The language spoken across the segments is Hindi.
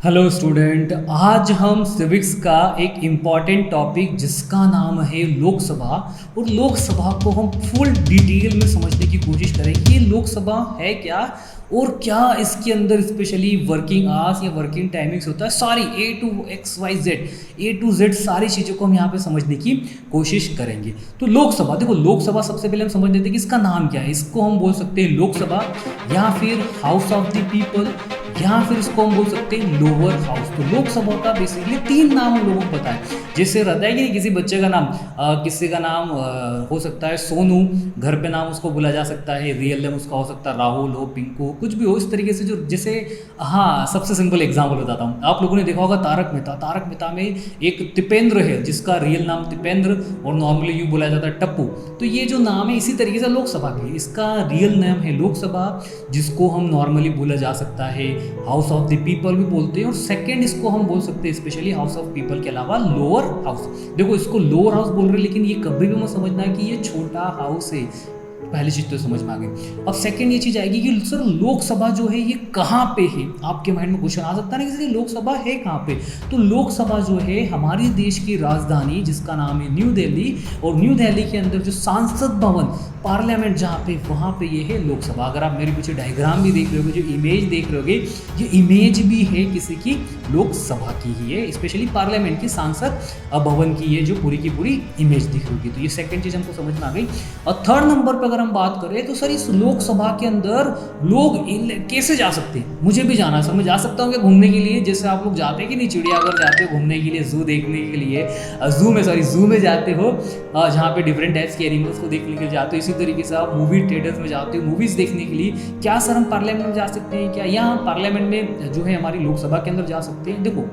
हेलो स्टूडेंट, आज हम सिविक्स का एक इम्पॉर्टेंट टॉपिक जिसका नाम है लोकसभा। और लोकसभा को हम फुल डिटेल में समझने की कोशिश करेंगे। ये लोकसभा है क्या और क्या इसके अंदर स्पेशली वर्किंग आवर्स या वर्किंग टाइमिंग्स होता है, सारी ए टू जेड सारी चीज़ों को हम यहाँ पे समझने की कोशिश करेंगे। तो लोकसभा, देखो लोकसभा सबसे पहले हम समझ लेते हैं कि इसका नाम क्या है। इसको हम बोल सकते हैं लोकसभा, या फिर हाउस ऑफ द पीपल, या फिर इसको हम बोल सकते हैं लोअर हाउस। तो लोकसभा का बेसिकली तीन नाम हम लोगों को पता है। जैसे रहता है कि नहीं, किसी बच्चे का नाम किसी का नाम हो सकता है सोनू, घर पे नाम उसको बोला जा सकता है, रियल नेम उसका हो सकता है राहुल हो, पिंकू, कुछ भी हो इस तरीके से। जो जैसे हाँ, सबसे सिंपल एग्जाम्पल बताता हूँ। आप लोगों ने देखा होगा तारक मेहता। तारक मेहता में एक तिपेंद्र है जिसका रियल नाम तिपेंद्र और नॉर्मली यूँ बोला जाता है टप्पू। तो ये जो नाम है इसी तरीके से लोकसभा भी, इसका रियल नेम है लोकसभा, जिसको हम नॉर्मली बोला जा सकता है हाउस ऑफ द पीपल भी बोलते हैं। और सेकंड इसको हम बोल सकते हैं स्पेशली हाउस ऑफ पीपल के अलावा लोअर हाउस। देखो इसको लोअर हाउस बोल रहे हैं, लेकिन ये कभी भी मत समझना है कि ये छोटा हाउस है। पहली चीज़ तो समझ में आ गई। अब सेकंड ये चीज़ आएगी कि सर लोकसभा जो है ये कहाँ पे है। आपके माइंड में क्वेश्चन आ सकता है ना कि लोकसभा है कहाँ पे। तो लोकसभा जो है हमारे देश की राजधानी जिसका नाम है न्यू दिल्ली, और न्यू दिल्ली के अंदर जो सांसद भवन पार्लियामेंट जहाँ पे, वहाँ पे ये है लोकसभा। अगर आप मेरे पीछे डायग्राम भी देख रहे होगे, जो इमेज देख रहे होगे, ये इमेज भी है किसी की लोकसभा की ही है, स्पेशली पार्लियामेंट की सांसद भवन की ये जो पूरी की पूरी इमेज दिख रही होगी। तो ये सेकंड चीज़ हमको समझ में आ गई। और थर्ड नंबर पर अगर हम बात करें तो सर इस लोकसभा के अंदर लोग कैसे जा सकते हैं। मुझे भी जाना है सर, मैं जा सकता हूँ क्या घूमने के लिए। जैसे आप लोग जाते हैं कि नहीं, चिड़ियाघर जाते हो घूमने के लिए, जू देखने के लिए, जू में जाते हो जहाँ पे डिफरेंट टाइप्स के एनिमल्स को देखने के लिए जाते हो। इसी तरीके से आप मूवी थिएटर्स में जाते हो मूवीज़ देखने के लिए। क्या सर हम पार्लियामेंट में जा सकते हैं क्या, या हम पार्लियामेंट में जो है हमारी लोकसभा के अंदर जा सकते हैं। देखो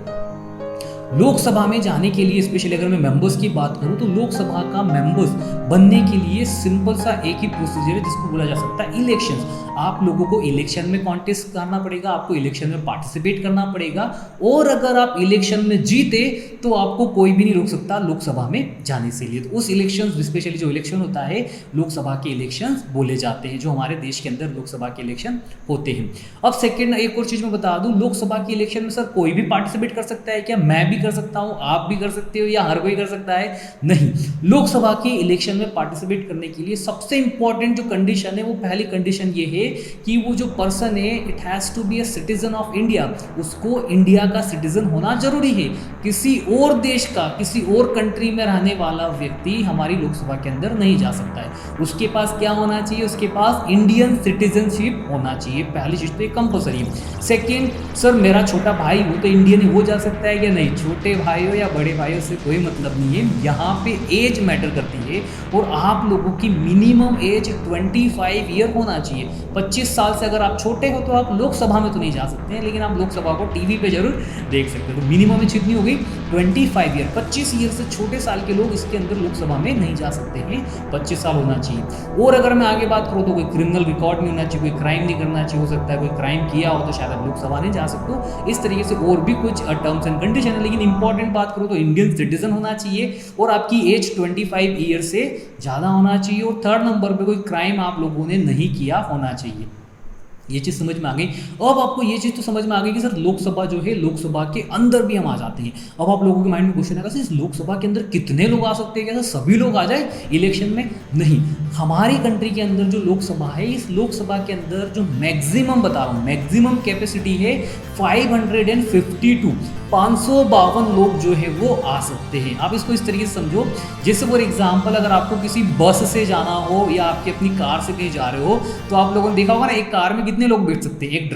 लोकसभा में जाने के लिए स्पेशली अगर मैं मेंबर्स की बात करूं तो लोकसभा का मेंबर्स बनने के लिए सिंपल सा एक ही प्रोसीजर है जिसको बोला जा सकता है इलेक्शंस। आप लोगों को इलेक्शन में कॉन्टेस्ट करना पड़ेगा, आपको इलेक्शन में पार्टिसिपेट करना पड़ेगा, और अगर आप इलेक्शन में जीते तो आपको कोई भी नहीं रोक सकता लोकसभा में जाने से लिए। तो उस इलेक्शन स्पेशली जो इलेक्शन होता है लोकसभा के इलेक्शन बोले जाते हैं, जो हमारे देश के अंदर लोकसभा के इलेक्शन होते हैं। अब सेकेंड एक और चीज़ मैं बता दूं, लोकसभा के इलेक्शन में सर कोई भी पार्टिसिपेट कर सकता है क्या। मैं भी कर सकता हूं, आप भी कर सकते हो, या हर कोई कर सकता है। नहीं, लोकसभा के इलेक्शन में पार्टिसिपेट करने के लिए सबसे इंपॉर्टेंट जो कंडीशन है वो पहली कंडीशन ये है कि वो जो पर्सन है it has to be a citizen of India. उसको इंडिया का सिटीजन होना जरूरी है। किसी और देश का, किसी और कंट्री में रहने वाला व्यक्ति हमारी लोकसभा के अंदर नहीं जा सकता है। उसके पास क्या होना चाहिए, उसके पास इंडियन सिटीजनशिप होना चाहिए। पहली चीज तो कंपलसरी है। सेकेंड, सर मेरा छोटा भाई वो तो इंडियन हो जा सकता है या नहीं। छोटे भाई हो या बड़े भाई हो से कोई मतलब नहीं है, यहाँ पे एज मैटर करती है। और आप लोगों की मिनिमम एज 25 ईयर होना चाहिए। 25 साल से अगर आप छोटे हो तो आप लोकसभा में तो नहीं जा सकते हैं, लेकिन आप लोकसभा को टीवी पे जरूर देख सकते हो। तो मिनिमम एज कितनी होगी, 25 ईयर। 25 ईयर से छोटे साल के लोग इसके अंदर लोकसभा में नहीं जा सकते हैं, 25 साल होना चाहिए। और अगर मैं आगे बात करूँ तो कोई क्रिमिनल रिकॉर्ड नहीं होना चाहिए, कोई क्राइम नहीं करना चाहिए। हो सकता है कोई क्राइम किया हो तो शायद आप लोकसभा नहीं जा सकते हो। इस तरीके से और भी कुछ टर्म्स एंड कंडीशन है, लेकिन इंपॉर्टेंट बात करूँ तो इंडियन सिटीजन होना चाहिए और आपकी एज 25 ईयर से ज़्यादा होना चाहिए। और थर्ड नंबर पे कोई क्राइम आप लोगों ने नहीं किया होना चाहिए। ये चीज़ समझ में आ गई। अब आपको ये चीज़ तो समझ में आ गई कि सर लोकसभा जो है, लोकसभा के अंदर भी हम आ जाते हैं। अब आप लोगों के माइंड में क्वेश्चन आएगा, सर इस लोकसभा के अंदर कितने लोग आ सकते हैं, क्या सभी लोग आ जाए इलेक्शन में। नहीं, हमारी कंट्री के अंदर जो लोकसभा है, इस लोकसभा के अंदर जो मैक्सिमम बता रहा हूँ, मैक्सिमम कैपेसिटी है 552, 552 लोग जो है वो आ सकते हैं। आप इसको इस तरीके से समझो, जैसे फॉर एग्जांपल अगर आपको किसी बस से जाना हो या आपकी अपनी कार से कहीं जा रहे हो, तो आप लोगों ने देखा होगा ना, एक कार में कितने लोग बैठ सकते हैं, एक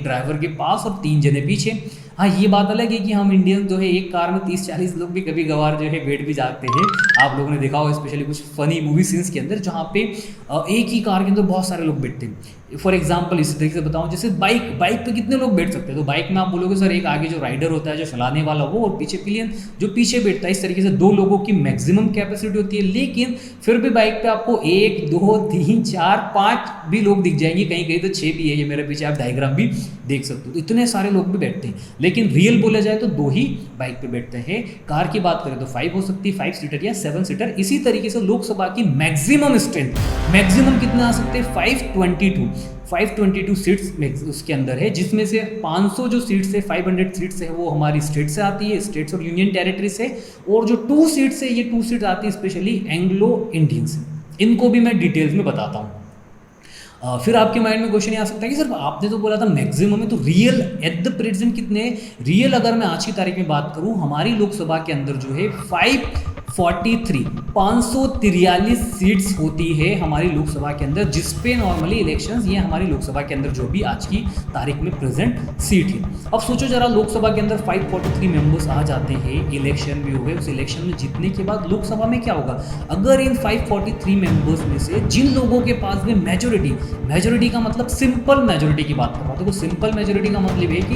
ड्राइवर के पास और 3 जने पीछे। हाँ, ये बात अलग है कि हम इंडियन जो है एक कार में 30-40 लोग भी कभी कभार जो है बैठ भी जाते हैं। आप लोगों ने देखा होगा स्पेशली कुछ फनी मूवी सीन्स के अंदर, जहाँ पे एक ही कार के अंदर बहुत सारे लोग बैठते हैं। फॉर एग्जाम्पल इसी तरीके से बताऊं, जैसे बाइक पे कितने लोग बैठ सकते हैं। तो बाइक में आप बोलोगे सर एक आगे जो राइडर होता है, जो चलाने वाला वो, और पीछे पिलियन जो पीछे बैठता है। इस तरीके से 2 लोगों की मैक्सिमम कैपेसिटी होती है। लेकिन फिर भी बाइक पे आपको 1, 2, 3, 4, 5 भी लोग दिख जाएंगे, कहीं कहीं तो 6 भी है। ये मेरे पीछे आप डायग्राम भी देख सकते हो। तो इतने सारे लोग भी बैठते हैं, लेकिन रियल बोला जाए तो 2 ही बाइक पे बैठते हैं। कार की बात करें तो 5 हो सकती है, 5 सीटर या 7 सीटर। इसी तरीके से लोकसभा की मैक्सिमम स्ट्रेंथ, मैक्सिमम कितने आ सकते हैं, 522। 522 सीट्स उसके अंदर है, जिसमें से 500 जो सीट्स है, 500 सीट्स है वो हमारी स्टेट से आती है, स्टेट्स और यूनियन टेरिटरी से, और जो 2 सीट्स है, ये 2 सीट्स आती है स्पेशली एंग्लो इंडियन से। इनको भी मैं डिटेल्स में बताता हूँ। फिर आपके माइंड में क्वेश्चन ये आ सकता है कि सर आपने तो बोला था मैक्सिमम है, तो रियल एट द प्रेजेंट कितने? रियल अगर मैं आज की तारीख में बात करूं, हमारी लोकसभा के अंदर जो है 543 सीट्स होती है हमारी लोकसभा के अंदर, जिस पे नॉर्मली इलेक्शंस, ये हमारी लोकसभा के अंदर जो भी आज की तारीख में प्रेजेंट सीट है। अब सोचो जरा, लोकसभा के अंदर 543 मेंबर्स आ जाते हैं, इलेक्शन भी हो गए, उस इलेक्शन में जीतने के बाद लोकसभा में क्या होगा? अगर इन 543 मेंबर्स में से जिन लोगों के पास में मेजोरिटी का मतलब सिंपल मेजोरिटी की बात कर रहा हूँ, देखो सिंपल मेजोरिटी का मतलब है कि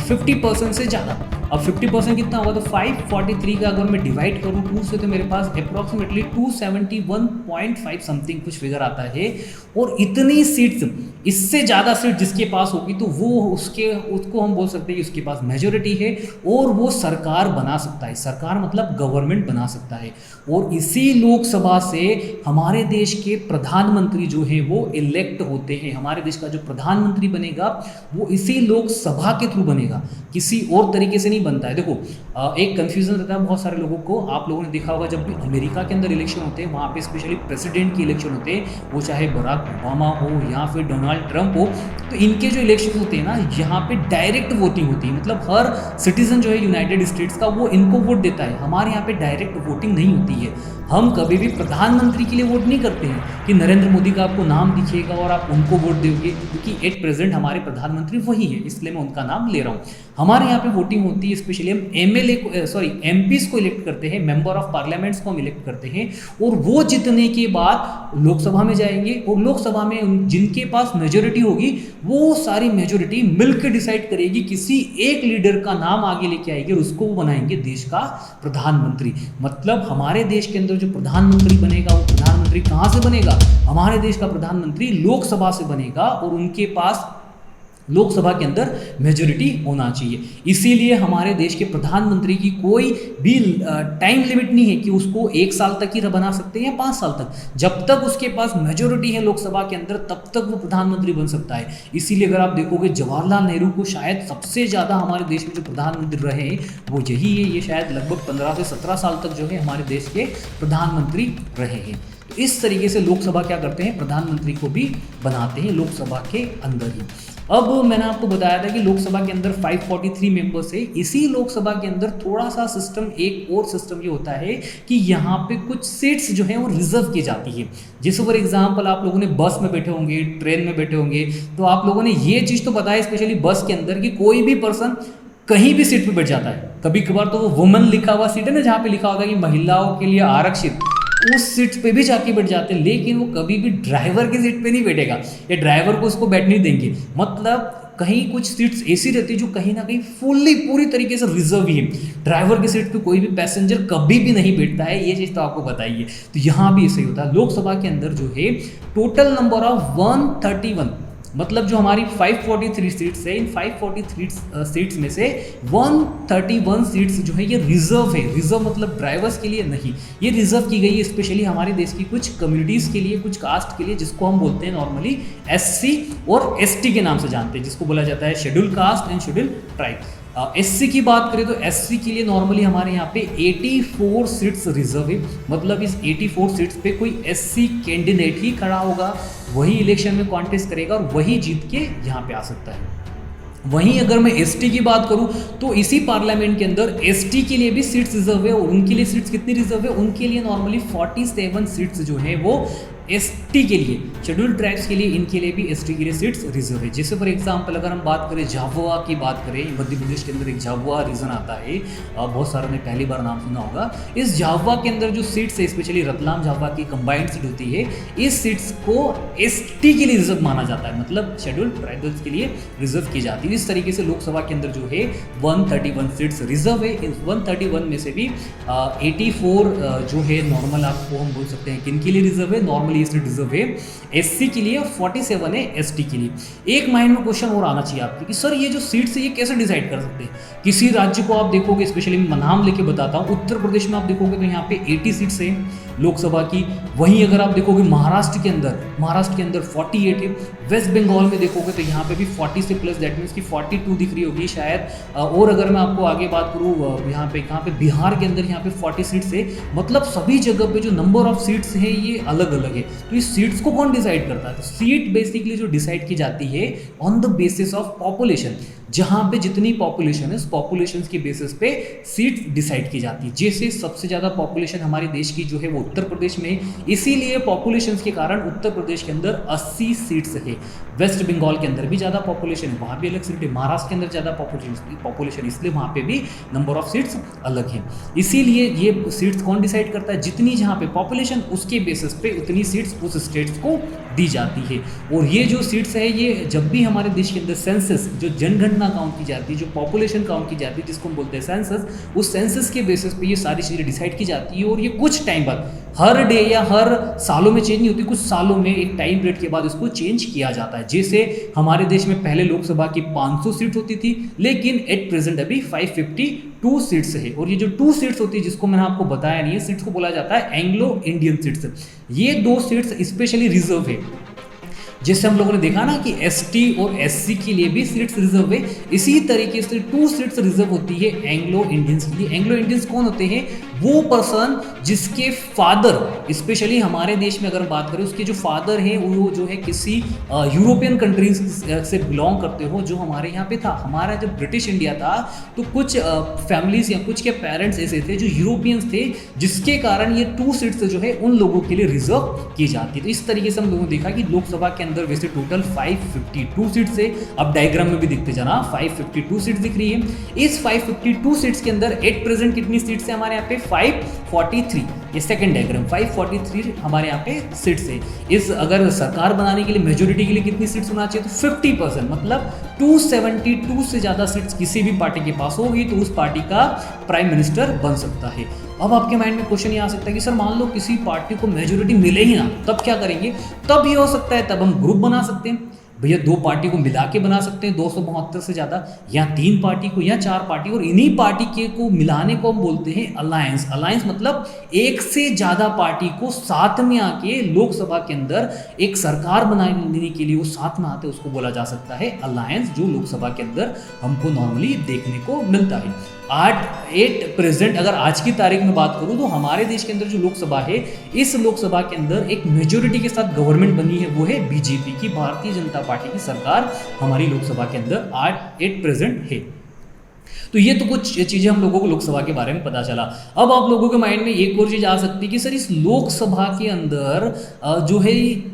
50% से ज़्यादा। अब 50% कितना होगा? तो 543 का अगर मैं डिवाइड करूँ 2 से, तो मेरे पास अप्रॉक्सीमेटली 271.5 समथिंग कुछ फिगर आता है। और इतनी सीट्स, इससे ज़्यादा सीट जिसके पास होगी तो वो उसको हम बोल सकते हैं कि उसके पास मेजोरिटी है और वो सरकार बना सकता है। सरकार मतलब गवर्नमेंट बना सकता है। और इसी लोकसभा से हमारे देश के प्रधानमंत्री जो है वो इलेक्ट होते हैं। हमारे देश का जो प्रधानमंत्री बनेगा वो इसी लोकसभा के थ्रू बनेगा, किसी और तरीके से नहीं बनता है। देखो एक कन्फ्यूजन रहता है बहुत सारे लोगों को। आप लोगों ने देखा होगा जब भी अमेरिका के अंदर इलेक्शन होते हैं, वहाँ पे स्पेशली प्रेसिडेंट के इलेक्शन होते हैं, वो चाहे बराक ओबामा हो या फिर डोनाल्ड ट्रंप हो, तो इनके जो इलेक्शन होते हैं ना, यहाँ पे डायरेक्ट वोटिंग होती है। मतलब हर सिटीजन जो है यूनाइटेड स्टेट्स का वो इनको वोट देता है। हमारे यहाँ पे डायरेक्ट वोटिंग नहीं होती है। हम कभी भी प्रधानमंत्री के लिए वोट नहीं करते हैं कि नरेंद्र मोदी का आपको नाम दिखेगा और आप उनको वोट दोगे, क्योंकि एट प्रेजेंट हमारे प्रधानमंत्री वही है, इसलिए मैं उनका नाम ले रहा हूँ। हमारे यहाँ पे वोटिंग होती है, स्पेशली हम एमपीज को इलेक्ट करते हैं, मेंबर ऑफ पार्लियामेंट्स को हम इलेक्ट करते हैं, और वो जीतने के बाद लोकसभा में जाएंगे और लोकसभा में जिनके पास मेजोरिटी होगी वो सारी मेजोरिटी मिलकर डिसाइड करेगी, किसी एक लीडर का नाम आगे लेके आएगी और उसको वो बनाएंगे देश का प्रधानमंत्री। मतलब हमारे देश के अंदर जो प्रधानमंत्री बनेगा वो प्रधानमंत्री कहाँ से बनेगा? हमारे देश का प्रधानमंत्री लोकसभा से बनेगा और उनके पास लोकसभा के अंदर मेजोरिटी होना चाहिए। इसीलिए हमारे देश के प्रधानमंत्री की कोई भी टाइम लिमिट नहीं है कि उसको 1 साल तक ही बना सकते हैं या 5 साल तक। जब तक उसके पास मेजोरिटी है लोकसभा के अंदर, तब तक वो प्रधानमंत्री बन सकता है। इसीलिए अगर आप देखोगे जवाहरलाल नेहरू को शायद सबसे ज़्यादा हमारे देश में जो प्रधानमंत्री रहे वो यही है। ये शायद लगभग 15 से 17 साल तक जो है हमारे देश के प्रधानमंत्री रहे हैं। तो इस तरीके से लोकसभा क्या करते हैं? प्रधानमंत्री को भी बनाते हैं लोकसभा के अंदर ही। अब मैंने आपको बताया था कि लोकसभा के अंदर 543 मेंबर्स है। इसी लोकसभा के अंदर थोड़ा सा सिस्टम, एक और सिस्टम ये होता है कि यहाँ पे कुछ सीट्स जो हैं वो रिजर्व की जाती है। जैसे फॉर एग्जांपल आप लोगों ने बस में बैठे होंगे, ट्रेन में बैठे होंगे, तो आप लोगों ने ये चीज़ तो पता है स्पेशली बस के अंदर कि कोई भी पर्सन कहीं भी सीट पे बैठ जाता है। कभी कभार तो वो वुमेन लिखा हुआ सीट है ना, जहाँ पे लिखा होता है कि महिलाओं के लिए आरक्षित, उस सीट पे भी जाके बैठ जाते हैं। लेकिन वो कभी भी ड्राइवर की सीट पे नहीं बैठेगा, या ड्राइवर को उसको बैठने देंगे। मतलब कहीं कुछ सीट्स ऐसी रहती है जो कहीं ना कहीं पूरी तरीके से रिजर्व ही है। ड्राइवर की सीट पे कोई भी पैसेंजर कभी भी नहीं बैठता है, ये चीज़ तो आपको बताइए। तो यहाँ भी ऐसे ही होता है। लोकसभा के अंदर जो है टोटल नंबर ऑफ 131, मतलब जो हमारी 543 सीट्स है, इन 543 सीट्स में से 131 सीट्स जो है ये रिजर्व है। रिजर्व मतलब ड्राइवर्स के लिए नहीं, ये रिजर्व की गई है स्पेशली हमारे देश की कुछ कम्युनिटीज़ के लिए, कुछ कास्ट के लिए, जिसको हम बोलते हैं नॉर्मली एससी और एसटी के नाम से जानते हैं, जिसको बोला जाता है schedule caste and schedule tribe. SC की बात करें तो एससी के लिए नॉर्मली हमारे यहाँ पे 84 सीट्स रिजर्व है। मतलब इस 84 सीट्स पे कोई एससी कैंडिडेट ही खड़ा होगा, वही इलेक्शन में कॉन्टेस्ट करेगा और वही जीत के यहाँ पे आ सकता है। वहीं अगर मैं एसटी की बात करूं तो इसी पार्लियामेंट के अंदर एसटी के लिए भी सीट्स रिजर्व है। और उनके लिए सीट्स कितनी रिजर्व है? उनके लिए नॉर्मली 47 सीट्स जो है वो एसटी के लिए, शेड्यूल ट्राइब्स के लिए, इनके लिए भी एसटी के लिए सीट्स रिजर्व है। जैसे फॉर एग्जांपल अगर हम बात करें झाबुआ की बात करें, मध्य प्रदेश के अंदर एक झाबुआ रीजन आता है, बहुत सारों ने पहली बार नाम सुना होगा। इस झाबुआ के अंदर जो सीट्स है, स्पेशली रतलाम झाबुआ की कंबाइंड सीट होती है, इस सीट्स को एसटी के लिए रिजर्व माना जाता है, मतलब शेड्यूल ट्राइबल्स के लिए रिजर्व की जाती है। इस तरीके से लोकसभा के अंदर जो है 131 सीट्स रिजर्व है। इन 131 में से भी 84 जो है नॉर्मल, आपको हम बोल सकते हैं किन के लिए रिजर्व है? नॉर्मली इसलिए रिजर्व है एससी के लिए और 47 है एसटी के लिए। एक माइंड में क्वेश्चन और आना चाहिए आपके कि सर ये जो सीट्स है ये कैसे डिसाइड कर सकते हैं? किसी राज्य को आप देखोगे, स्पेशली मैं नाम लेके बताता हूँ, उत्तर प्रदेश में आप देखोगे तो यहाँ पे 80 सीट्स है, लोकसभा की। वहीं अगर आप देखोगे महाराष्ट्र के अंदर 48 है। वेस्ट बंगाल में देखोगे तो यहाँ पे भी 40 से प्लस, दैट मीन्स कि 42 दिख रही होगी शायद। और अगर मैं आपको आगे बात करूँ यहाँ पे बिहार के अंदर यहाँ पे 40 सीट्स है। मतलब सभी जगह पे जो नंबर ऑफ सीट्स है ये अलग अलग है। तो इस सीट्स को कौन डिसाइड करता है? तो सीट बेसिकली जो डिसाइड की जाती है on the basis of population. जहाँ पे जितनी पॉपुलेशन है उस पॉपुलेशन के बेसिस पे सीट डिसाइड की जाती है। जैसे सबसे ज़्यादा पॉपुलेशन हमारे देश की जो है वो उत्तर प्रदेश में है, इसीलिए पॉपुलेशन के कारण उत्तर प्रदेश के अंदर 80 सीट्स है। वेस्ट बंगाल के अंदर भी ज़्यादा पॉपुलेशन है, वहाँ भी अलग सीट है। महाराष्ट्र के अंदर ज़्यादा पॉपुलेशन इसलिए वहाँ पे भी नंबर ऑफ सीट्स अलग है। इसीलिए ये सीट्स कौन डिसाइड करता है? जितनी जहाँ पे पॉपुलेशन उसके बेसिस पे उतनी सीट्स उस स्टेट्स को दी जाती है। और ये जो सीट्स है ये जब भी हमारे देश के अंदर सेंसस, जो जनगणना काउंट की जाती है, जो पॉपुलेशन काउंट की जाती है, जिसको हम बोलते हैं सेंसस, उस सेंसस के बेसिस पे ये सारी चीज़ें डिसाइड की जाती है। और ये कुछ टाइम बाद, हर डे या हर सालों में चेंज नहीं होती, कुछ सालों में एक टाइम पीरियड के बाद इसको चेंज किया जाता है। जैसे हमारे देश में पहले लोकसभा की 500 सीट होती थी, लेकिन एट प्रेजेंट अभी 552 सीट्स है। और ये जो 2 सीट्स होती है जिसको मैंने आपको बताया नहीं है, सीट्स को बोला जाता है एंग्लो इंडियन सीट्स। ये 2 सीट्स स्पेशली रिजर्व है। जैसे हम लोगों ने देखा ना कि एसटी और एससी के लिए भी सीट्स रिजर्व है, इसी तरीके से 2 सीट्स रिजर्व होती है एंग्लो इंडियंस के लिए। एंग्लो इंडियंस कौन होते हैं? वो पर्सन जिसके फादर, स्पेशली हमारे देश में अगर बात करें, उसके जो फादर हैं वो जो है किसी यूरोपियन कंट्रीज से बिलोंग करते हो, जो हमारे यहाँ पे था। हमारा जब ब्रिटिश इंडिया था तो कुछ फैमिलीज या कुछ के पेरेंट्स ऐसे थे जो यूरोपियंस थे, जिसके कारण ये 2 सीट्स जो है उन लोगों के लिए रिजर्व की जाती है। तो इस तरीके से हम लोगों ने देखा कि लोकसभा के अंदर वैसे टोटल 552 सीट्स है। अब डायग्राम में भी दिखते जाना, 552 सीट्स दिख रही है। इस 552 सीट्स के अंदर एट प्रेजेंट कितनी सीट्स है हमारे यहाँ पे? 543। ये सेकंड डायग्राम, 543 हमारे यहाँ पे सीट्स है। इस अगर सरकार बनाने के लिए, मेजोरिटी के लिए कितनी सीट्स होना चाहिए? तो 50%, मतलब 272 से ज़्यादा सीट्स किसी भी पार्टी के पास होगी तो उस पार्टी का प्राइम मिनिस्टर बन सकता है। अब आपके माइंड में क्वेश्चन ये आ सकता है कि सर मान लो किसी पार्टी को मेजोरिटी मिले ही ना, तब क्या करेंगे? तब ये हो सकता है, तब हम ग्रुप बना सकते हैं। भैया 2 पार्टी को मिला के बना सकते हैं 272 से ज़्यादा, या 3 पार्टी को या 4 पार्टी, और इन्हीं पार्टी के को मिलाने को हम बोलते हैं अलायंस। अलायंस मतलब एक से ज़्यादा पार्टी को साथ में आके लोकसभा के अंदर एक सरकार बनाने के लिए वो साथ में आते हैं, उसको बोला जा सकता है अलायंस, जो लोकसभा के अंदर हमको नॉर्मली देखने को मिलता है। एट प्रेजेंट अगर आज की तारीख में बात करूं तो हमारे देश के अंदर जो लोकसभा है, इस लोकसभा के अंदर एक मेजोरिटी के साथ गवर्नमेंट बनी है, वो है बीजेपी की, भारतीय जनता पार्टी की सरकार हमारी लोकसभा के अंदर एट प्रेजेंट है। तो ये तो कुछ चीज़ें हम लोगों को लोकसभा के बारे में पता चला। अब आप लोगों के माइंड में एक और चीज़ आ सकती है कि सर इस लोकसभा के अंदर जो है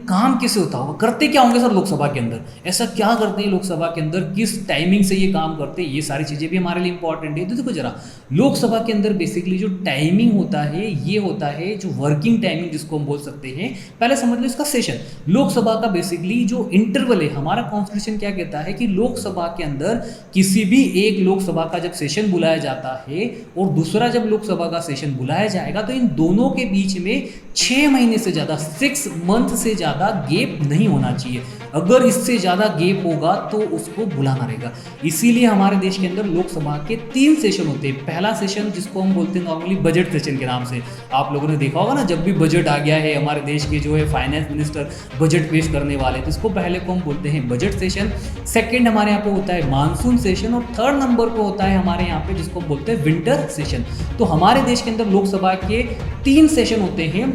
काम कैसे होता होगा, करते क्या होंगे सर लोकसभा के अंदर, ऐसा क्या करते हैं लोकसभा के अंदर, किस टाइमिंग से ये काम करते हैं, ये सारी चीज़ें भी हमारे लिए इंपॉर्टेंट है। तो देखो जरा, लोकसभा के अंदर बेसिकली जो टाइमिंग होता है ये होता है जो वर्किंग टाइमिंग जिसको हम बोल सकते हैं। पहले समझ लो इसका सेशन, लोकसभा का बेसिकली जो इंटरवल है, हमारा कॉन्स्टिट्यूशन क्या कहता है कि लोकसभा के अंदर किसी भी एक लोकसभा का जब सेशन बुलाया जाता है और दूसरा जब लोकसभा का सेशन बुलाया जाएगा तो इन दोनों के बीच में 6 महीने से ज़्यादा, 6 मंथ से ज़्यादा गैप नहीं होना चाहिए। अगर इससे ज़्यादा गैप होगा तो उसको बुलाना रहेगा। इसीलिए हमारे देश के अंदर लोकसभा के 3 सेशन होते हैं। पहला सेशन जिसको हम बोलते हैं नॉर्मली बजट सेशन के नाम से, आप लोगों ने देखा होगा ना, जब भी बजट आ गया है हमारे देश के जो है फाइनेंस मिनिस्टर बजट पेश करने वाले, तो इसको पहले को हम बोलते हैं बजट सेशन। सेकेंड हमारे यहाँ पे होता है मानसून सेशन, और थर्ड नंबर पे होता है हमारे यहाँ पे जिसको बोलते हैं विंटर सेशन। तो हमारे देश के अंदर लोकसभा के 3 सेशन होते हैं,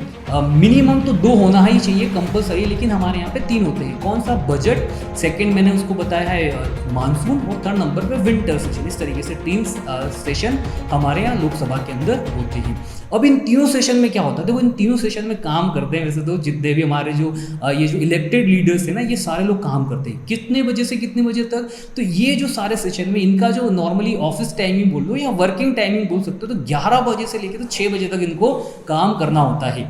मिनिमम तो 2 होना ही चाहिए कंपलसरी, लेकिन हमारे यहाँ पे 3 होते हैं। कौन सा? बजट, सेकंड मैंने उसको बताया है मानसून, और थर्ड नंबर पे विंटर सेशन। इस तरीके से 3 सेशन हमारे यहाँ लोकसभा के अंदर होते हैं। अब इन तीनों सेशन में क्या होता है? देखो इन तीनों सेशन में काम करते हैं वैसे तो जितने भी हमारे जो ये जो इलेक्टेड लीडर्स हैं ना, ये सारे लोग काम करते हैं। कितने बजे से कितने बजे तक? तो ये जो सारे सेशन में इनका जो नॉर्मली ऑफिस टाइमिंग बोल लो या वर्किंग टाइमिंग बोल सकते हो, तो 11 बजे से लेकर तो 6 बजे तक इनको काम करना होता है।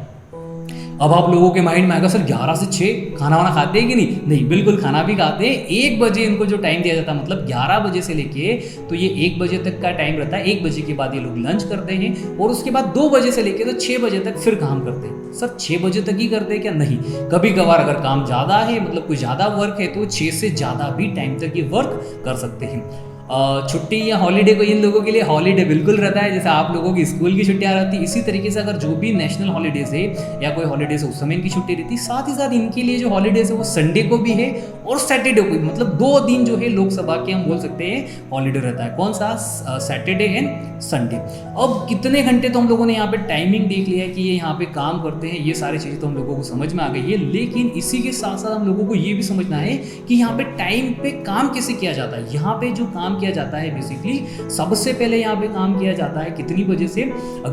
अब आप लोगों के माइंड में आएगा सर 11 से 6 खाना वाना खाते हैं कि नहीं? नहीं, बिल्कुल खाना भी खाते हैं। 1 बजे इनको जो टाइम दिया जाता है, मतलब 11 बजे से लेके तो ये 1 बजे तक का टाइम रहता है। 1 बजे के बाद ये लोग लंच करते हैं और उसके बाद 2 बजे से लेके तो 6 बजे तक फिर काम करते हैं। सर 6 बजे तक ही करते हैं क्या? नहीं, कभी कभार अगर काम ज़्यादा है, मतलब कोई ज़्यादा वर्क है, तो 6 से ज़्यादा भी टाइम तक ये वर्क कर सकते हैं। छुट्टी या हॉलीडे को इन लोगों के लिए हॉलीडे बिल्कुल रहता है, जैसे आप लोगों की स्कूल की छुट्टियां रहती है, इसी तरीके से अगर जो भी नेशनल हॉलीडेज है या कोई हॉलीडेज है उस समय इनकी छुट्टी रहती है। साथ ही साथ इनके लिए जो हॉलीडेज है वो संडे को भी है और सैटरडे को भी, मतलब 2 दिन जो है लोकसभा के हम बोल सकते हैं हॉलीडे रहता है। कौन सा? Saturday and Sunday. अब कितने घंटे तो हम लोगों ने यहाँ पे टाइमिंग देख लिया है कि ये यहाँ पे काम करते हैं, ये सारी चीज़ें तो हम लोगों को समझ में आ गई है। लेकिन इसी के साथ साथ हम लोगों को ये भी समझना है कि यहाँ पे टाइम पे काम कैसे किया जाता है। यहाँ पे जो काम किया जाता है बेसिकली सबसे पहले यहाँ पे काम किया जाता है कितनी बजे से?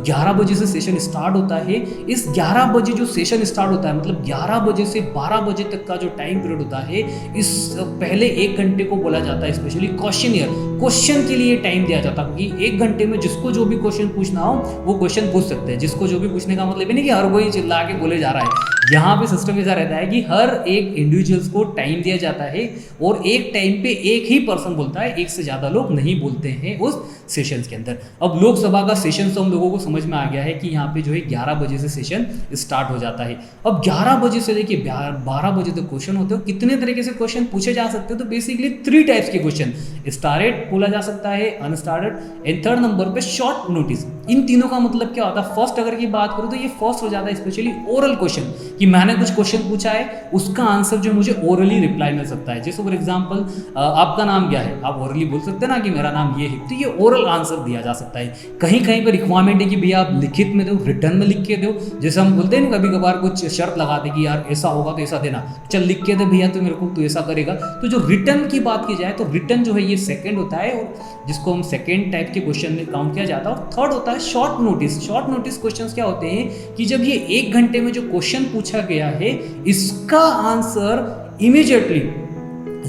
11 बजे से सेशन स्टार्ट होता है। इस 11 बजे जो सेशन स्टार्ट होता है, मतलब 11 बजे से 12 बजे तक का जो टाइम पीरियड होता है, इस पहले 1 घंटे को बोला जाता है स्पेशली क्वेश्चनियर, क्वेश्चन के लिए टाइम दिया जाता है कि 1 घंटे में जिसको जो भी क्वेश्चन पूछना हो वो क्वेश्चन पूछ सकते हैं। जिसको जो भी पूछने का मतलब नहीं कि हर कोई चिल्ला के बोले जा रहा है। यहाँ पे सिस्टम ऐसा रहता है कि हर एक इंडिविजुअल्स को टाइम दिया जाता है और एक टाइम पे एक ही पर्सन बोलता है, एक से ज़्यादा लोग नहीं बोलते हैं उस सेशंस के अंदर। अब लोकसभा का सेशन तो हम लोगों को समझ में आ गया है कि यहाँ पे जो है 11 बजे से सेशन स्टार्ट हो जाता है। अब 11 बजे से लेके 12 बजे तक क्वेश्चन होते हैं। कितने तरीके से क्वेश्चन पूछे जा सकते हैं? तो बेसिकली 3 टाइप्स के क्वेश्चन, स्टार्टेड बोला जा सकता है, अनस्टार्टेड एंड थर्ड नंबर पे शॉर्ट नोटिस। इन तीनों का मतलब क्या होता है? फर्स्ट अगर की बात करूँ तो ये फर्स्ट हो जाता है स्पेशली ओरल क्वेश्चन, कि मैंने कुछ क्वेश्चन पूछा है उसका आंसर जो मुझे ओरली रिप्लाई मिल सकता है। जैसे फॉर एग्जांपल आपका नाम क्या है, आप ओरली बोल सकते हैं ना कि मेरा नाम ये है, तो ये ओरल आंसर दिया जा सकता है। कहीं कहीं पर रिक्वायरमेंट है कि भैया आप लिखित में दो, रिटर्न में लिख के दो। जैसे हम बोलते हैं ना कभी कभार कुछ शर्त लगाते कि यार ऐसा होगा तो ऐसा देना, चल लिख के दे भैया तो मेरे को तो ऐसा करेगा। तो जो रिटर्न की बात की जाए तो रिटर्न जो है ये सेकंड होता है और जिसको हम सेकंड टाइप के क्वेश्चन में काउंट किया जाता है। और थर्ड होता है short notice. Short notice questions क्या होते हैं कि जब ये 1 घंटे में जो क्वेश्चन पूछा गया है इसका आंसर इमीडिएटली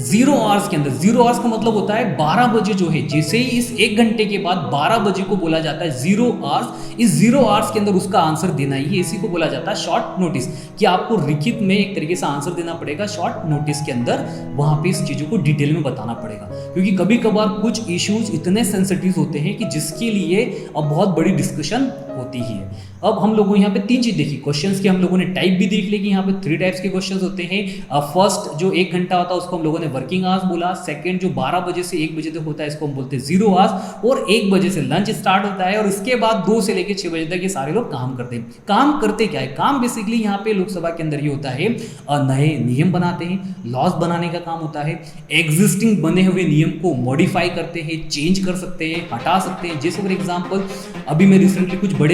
0 आवर्स के अंदर, 0 आवर्स का मतलब होता है 12 बजे जो है, जैसे ही इस 1 घंटे के बाद 12 बजे को बोला जाता है 0 आवर्स, इस 0 आवर्स के अंदर उसका आंसर देना ही, इसी को बोला जाता है शॉर्ट नोटिस। कि आपको लिखित में एक तरीके से आंसर देना पड़ेगा शॉर्ट नोटिस के अंदर, वहां पे इस चीज़ों को डिटेल में बताना पड़ेगा। क्योंकि कभी कभार कुछ इश्यूज इतने सेंसिटिव होते हैं कि जिसके लिए अब बहुत बड़ी डिस्कशन होती ही है। अब हम लोगों यहाँ पे 3 चीज़ देखी, क्वेश्चंस के हम लोगों ने टाइप भी देख ली कि यहाँ पे 3 टाइप्स के क्वेश्चंस होते हैं। फर्स्ट जो 1 घंटा होता है उसको हम लोगों ने वर्किंग आवर्स बोला। सेकंड जो 12 बजे से 1 बजे तक होता है इसको हम बोलते हैं 0 आवर्स। और 1 बजे से लंच स्टार्ट होता है और इसके बाद 2 से लेकर 6 बजे तक ये सारे लोग काम करते हैं। काम करते क्या है? काम बेसिकली यहाँ पे लोकसभा के अंदर ये होता है, नए नियम बनाते हैं, लॉज बनाने का काम होता है, एग्जिस्टिंग बने हुए नियम को मॉडिफाई करते हैं, चेंज कर सकते हैं, हटा सकते हैं। जैसे फॉर एग्जाम्पल अभी मैं रिसेंटली कुछ बड़े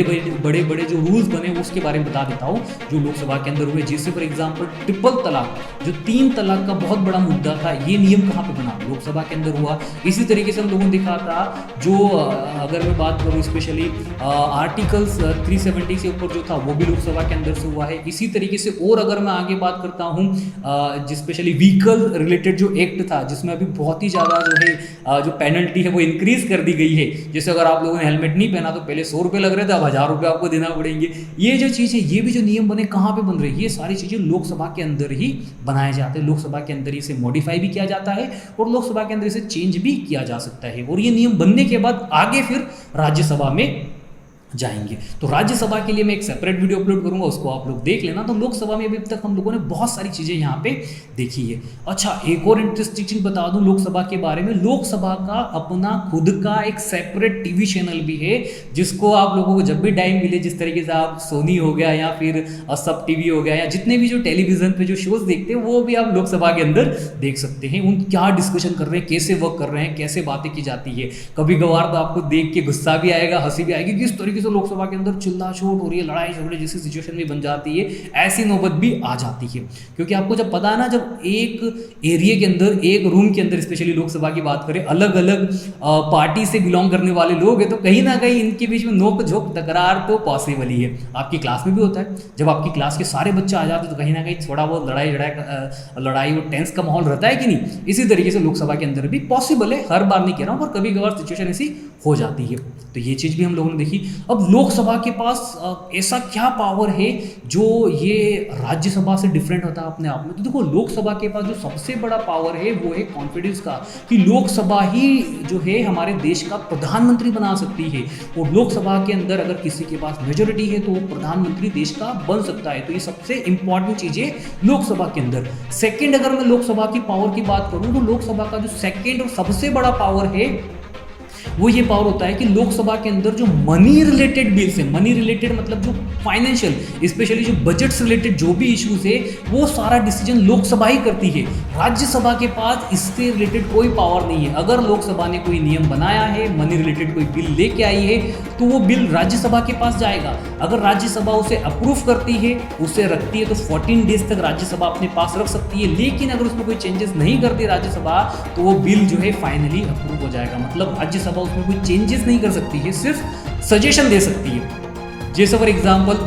जो रूल्स बने उसके बारे में बता देता हूँ जो लोकसभा के अंदर हुए। जैसे फॉर एग्जांपल ट्रिपल तलाक, जो 3 तलाक का बहुत बड़ा मुद्दा था, ये नियम कहाँ पे बना? लोकसभा के अंदर हुआ। इसी तरीके से हम लोगों ने देखा था जो अगर मैं बात करूँ स्पेशली आर्टिकल्स 370 से ऊपर जो था वो भी लोकसभा के अंदर से हुआ है। इसी तरीके से और अगर मैं आगे बात करता हूँ स्पेशली व्हीकल रिलेटेड जो एक्ट था जिसमें अभी बहुत ही ज़्यादा जो है जो पेनल्टी है वो इंक्रीज कर दी गई है। जैसे अगर आप लोगों ने हेलमेट नहीं पहना तो पहले 100 रुपये लग रहे थे, अब 1000 रुपये आपको देना पड़ेंगे। ये जो चीज़ है, ये भी जो नियम बने कहाँ पे बन रहे हैं? ये सारी चीज़ें लोकसभा के अंदर ही बनाए जाते हैं। लोकसभा के अंदर इसे मॉडिफाई भी किया जाता है और लोकसभा के अंदर इसे चेंज भी किया जा सकता है। और ये नियम बनने के बाद आगे फिर राज्यसभा में जाएंगे। तो राज्यसभा के लिए मैं एक सेपरेट वीडियो अपलोड करूंगा, उसको आप लोग देख लेना। तो लोकसभा में अभी तक हम लोगों ने बहुत सारी चीज़ें यहाँ पे देखी है। अच्छा, एक और इंटरेस्टिंग चीज़ बता दूं लोकसभा के बारे में, लोकसभा का अपना खुद का एक सेपरेट टीवी चैनल भी है जिसको आप लोगों को जब भी टाइम मिले, जिस तरीके से आप सोनी हो गया या फिर सब टीवी हो गया या जितने भी जो टेलीविजन पे जो शोज देखते हैं वो भी आप लोकसभा के अंदर देख सकते हैं। उन क्या डिस्कशन कर रहे हैं, कैसे वर्क कर रहे हैं, कैसे बातें की जाती है। कभी कभार तो आपको देख के गुस्सा भी आएगा, हंसी भी आएगी, किस तरीके से लोकसभा के अंदर चिल्ला शोट हो रही है, लड़ाई झगड़े जैसी सिचुएशन भी बन जाती है। ऐसी नौबत भी आ जाती है क्योंकि आपको जब पता है ना, जब एक एरिया के अंदर, एक रूम के अंदर स्पेशली लोकसभा की बात करें, अलग अलग पार्टी से बिलोंग करने वाले लोग हैं तो कहीं ना कहीं इनके बीच में नोक झोंक तकरार तो पॉसिबल ही है। आपकी क्लास में भी होता है, जब आपकी क्लास के सारे बच्चे आ जाते हैं तो कहीं ना कहीं थोड़ा बहुत लड़ाई और टेंस का माहौल रहता है कि नहीं। इसी तरीके से लोकसभा के अंदर भी पॉसिबल है, हर बार नहीं कह रहा हूँ, पर कभी कभार सिचुएशन ऐसी हो जाती है। तो ये चीज़ भी हम लोगों ने देखी। अब अब लोकसभा के पास ऐसा क्या पावर है जो ये राज्यसभा से डिफरेंट होता है अपने आप में? तो देखो, लोकसभा के पास जो सबसे बड़ा पावर है वो है कॉन्फिडेंस का, कि लोकसभा ही जो है हमारे देश का प्रधानमंत्री बना सकती है। और लोकसभा के अंदर अगर किसी के पास मेजोरिटी है तो वो प्रधानमंत्री देश का बन सकता है। तो ये सबसे इंपॉर्टेंट चीज़ है लोकसभा के अंदर। सेकंड, अगर मैं लोकसभा की पावर की बात करूं तो लोकसभा का जो सेकंड और सबसे बड़ा पावर है वो ये पावर होता है कि लोकसभा के अंदर जो मनी रिलेटेड बिल्स है, मनी रिलेटेड मतलब जो फाइनेंशियल, स्पेशली जो बजट से रिलेटेड जो भी इश्यूज है वो सारा डिसीजन लोकसभा ही करती है। राज्यसभा के पास इससे रिलेटेड कोई पावर नहीं है। अगर लोकसभा ने कोई नियम बनाया है, मनी रिलेटेड कोई बिल लेके आई है, तो वो बिल राज्यसभा के पास जाएगा। अगर राज्यसभा उसे अप्रूव करती है, उसे रखती है, तो 14 डेज तक राज्यसभा अपने पास रख सकती है। लेकिन अगर उसमें कोई चेंजेस नहीं करती राज्यसभा, तो वो बिल जो है फाइनली अप्रूव हो जाएगा। मतलब राज्यसभा उसमें कोई चेंजेस नहीं कर सकती है, सिर्फ सजेशन दे सकती है। जैसे फॉर एग्जाम्पल,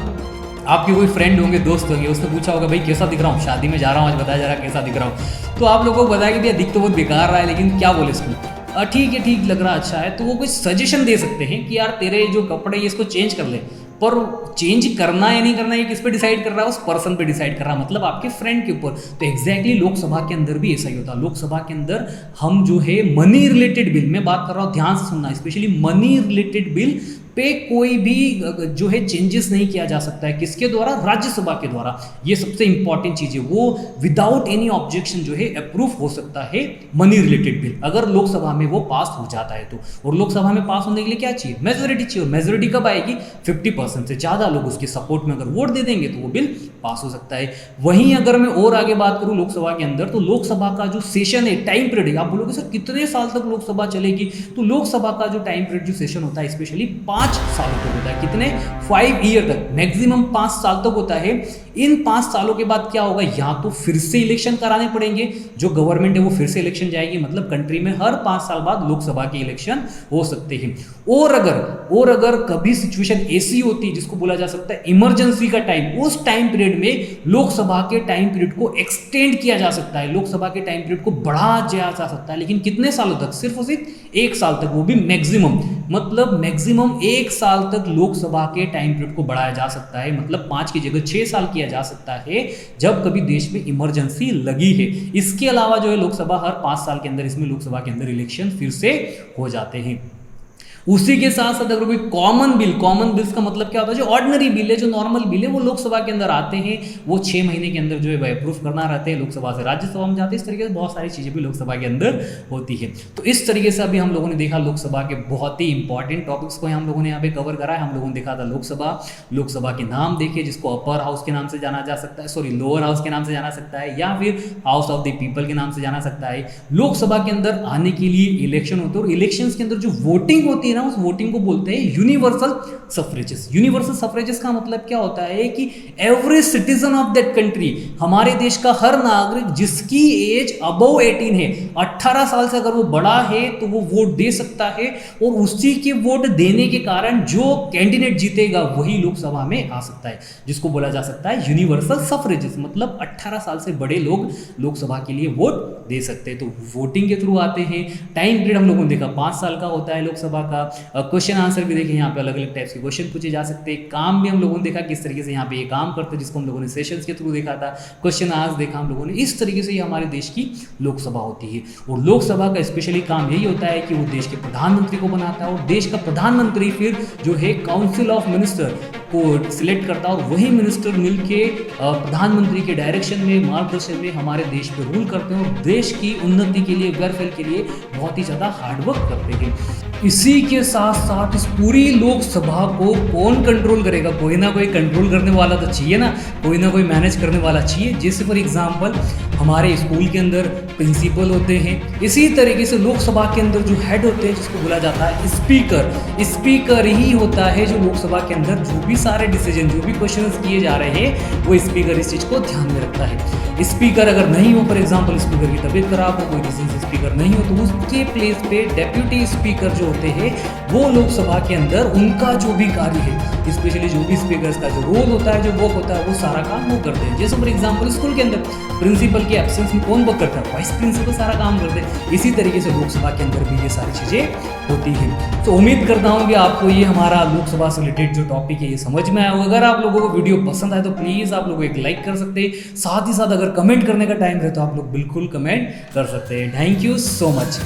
आपके कोई फ्रेंड होंगे, दोस्त होंगे, उसने पूछा होगा भाई कैसा दिख रहा हूँ, शादी में जा रहा हूँ, आज बताया जा रहा है कैसा दिख रहा हूँ। तो आप लोगों को बताया कि भैया दिख तो बहुत बेकार रहा है, लेकिन क्या बोले इसको, ठीक है, ठीक लग रहा, अच्छा है। तो वो कुछ सजेशन दे सकते हैं कि यार तेरे जो कपड़े इसको चेंज कर ले। पर चेंज करना या नहीं करना ये किस पे डिसाइड कर रहा है? उस पर्सन पे डिसाइड कर रहा है, मतलब आपके फ्रेंड के ऊपर। तो एग्जैक्टली लोकसभा के अंदर भी ऐसा ही होता है। लोकसभा के अंदर हम जो है मनी रिलेटेड बिल, मैं बात कर रहा हूँ, ध्यान से सुनना, specially money related bill pay कोई भी जो है चेंजेस नहीं किया जा सकता है। किसके द्वारा? राज्यसभा के द्वारा। ये सबसे इंपॉर्टेंट चीज है, वो विदाउट एनी ऑब्जेक्शन जो है अप्रूव हो सकता है मनी रिलेटेड बिल, अगर लोकसभा में वो पास हो जाता है तो। और लोकसभा में पास होने के लिए क्या चाहिए? मेजोरिटी चाहिए। मेजोरिटी कब आएगी? 50% से ज्यादा लोग उसके सपोर्ट में अगर वोट दे देंगे तो वो बिल पास हो सकता है। वहीं अगर मैं और आगे बात करूं लोकसभा के अंदर, तो लोकसभा का जो सेशन है, टाइम पीरियड है, आप बोलोगे सर कितने साल तक लोकसभा चलेगी? तो लोकसभा का जो टाइम पीरियड, जो सेशन होता है, स्पेशली 5 सालों तक होता है। कितने? 5 ईयर तक, मैक्सिमम 5 साल तक होता है। इन 5 सालों के बाद क्या होगा? या तो फिर से इलेक्शन कराने पड़ेंगे, जो गवर्नमेंट है वो फिर से इलेक्शन जाएगी, मतलब कंट्री में हर 5 साल बाद लोकसभा के इलेक्शन हो सकते हैं। और अगर कभी सिचुएशन ऐसी होती है जिसको बोला जा सकता है इमरजेंसी का टाइम, उस टाइम पीरियड में लोकसभा के टाइम पीरियड को एक्सटेंड किया जा सकता है, लोकसभा के टाइम पीरियड को बढ़ाया जा सकता है। लेकिन कितने सालों तक? सिर्फ और सिर्फ 1 साल तक, वो भी मैक्सिमम, मतलब मैक्सिमम 1 साल तक लोकसभा के टाइम पीरियड को बढ़ाया जा सकता है। मतलब 5 की जगह 6 साल किया जा सकता है, जब कभी देश में इमरजेंसी लगी है। इसके अलावा जो है लोकसभा हर 5 साल के अंदर, इसमें लोकसभा के अंदर इलेक्शन फिर से हो जाते हैं। उसी के साथ साथ अगर कोई कॉमन बिल्स का मतलब क्या होता है? जो ऑर्डिनरी बिल है, जो नॉर्मल बिल है, वो लोकसभा के अंदर आते हैं, वो 6 महीने के अंदर जो है अप्रूव करना रहते हैं, लोकसभा से राज्यसभा में जाते हैं। इस तरीके से बहुत सारी चीज़ें भी लोकसभा के अंदर होती है। तो इस तरीके से अभी हम लोगों ने देखा लोकसभा के बहुत ही इंपॉर्टेंट टॉपिक्स को हम लोगों ने यहाँ पे कवर करा है। हम लोगों ने देखा था लोकसभा के नाम देखे, जिसको अपर हाउस के नाम से जाना जा सकता है, सॉरी लोअर हाउस के नाम से जाना सकता है, या फिर हाउस ऑफ द पीपल के नाम से जाना सकता है। लोकसभा के अंदर आने के लिए इलेक्शन होते हैं, और इलेक्शंस के अंदर जो वोटिंग होती है ना, उस वोटिंग को बोलते हैं यूनिवर्सल सफ्रेजेस। यूनिवर्सल सफ्रेजेस का मतलब क्या होता है कि every citizen of that country, हमारे देश का हर नागरिक जिसकी एज अबव 18 है, 18 साल से अगर वो बड़ा है, तो वो वोट दे सकता है। और उसी के वोट देने के कारण जो कैंडिडेट जीतेगा वही लोकसभा में आ सकता है, जिसको बोला जा सकता है यूनिवर्सल सफ्रेजेस। मतलब 18 साल से बड़े लोग लोकसभा के लिए वोट दे सकते हैं। तो वोटिंग के थ्रू आते हैं। टाइम पीरियड हम लोगों ने देखा 5 साल का होता है लोकसभा का। क्वेश्चन आंसर भी देखें, यहाँ पे अलग अलग टाइप्स के क्वेश्चन पूछे जा सकते हैं। काम भी हम लोगों ने देखा किस तरीके से यहाँ पे ये काम करते हैं, जिसको हम लोगों ने सेशंस के थ्रू देखा था। क्वेश्चन आंसर देखा हम लोगों ने। इस तरीके से ये हमारे देश की लोकसभा होती है। और लोकसभा का स्पेशली काम यही होता है कि वो देश के प्रधानमंत्री को बनाता है, और देश का प्रधानमंत्री फिर जो है काउंसिल ऑफ मिनिस्टर को सिलेक्ट करता है, और वही मिनिस्टर मिलके प्रधानमंत्री के डायरेक्शन में, मार्गदर्शन में हमारे देश पे रूल करते हैं, और देश की उन्नति के लिए, वेलफेयर के लिए बहुत ही ज़्यादा हार्डवर्क करते हैं। इसी के साथ साथ इस पूरी लोकसभा को कौन कंट्रोल करेगा? कोई ना कोई कंट्रोल करने वाला तो चाहिए ना, कोई ना कोई मैनेज करने वाला चाहिए। जैसे फॉर एग्जांपल हमारे स्कूल के अंदर प्रिंसिपल होते हैं, इसी तरीके से लोकसभा के अंदर जो हेड होते हैं, जिसको बोला जाता है स्पीकर ही होता है, जो लोकसभा के अंदर जो भी सारे डिसीजन, जो भी क्वेश्चंस किए जा रहे हैं, वो स्पीकर इस चीज़ को ध्यान में रखता है। स्पीकर अगर नहीं हो, फॉर एग्जाम्पल स्पीकर की तबीयत खराब हो, कोई डिसीज स्पीकर नहीं हो, तो उसके प्लेस पे डेप्यूटी स्पीकर जो होते हैं, वो लोकसभा के अंदर उनका जो भी कार्य है, स्पेशली जो भी स्पीकर का जो रोल होता है, जो वर्क होता है, वो सारा काम वो करते हैं। जैसे फॉर एग्जाम्पल स्कूल के अंदर प्रिंसिपल के एब्सेंस में कौन वर्क करता है? वाइस प्रिंसिपल सारा काम करते हैं। इसी तरीके से लोकसभा के अंदर भी ये सारी चीज़ें होती हैं। तो उम्मीद करता हूँ कि आपको ये हमारा लोकसभा से रिलेटेड जो टॉपिक है ये समझ में आया होगा। अगर आप लोगों को वीडियो पसंद आए तो प्लीज़ आप लोग एक लाइक कर सकते हैं, साथ ही साथ अगर कमेंट करने का टाइम रहे तो आप लोग बिल्कुल कमेंट कर सकते हैं। Thank you so much.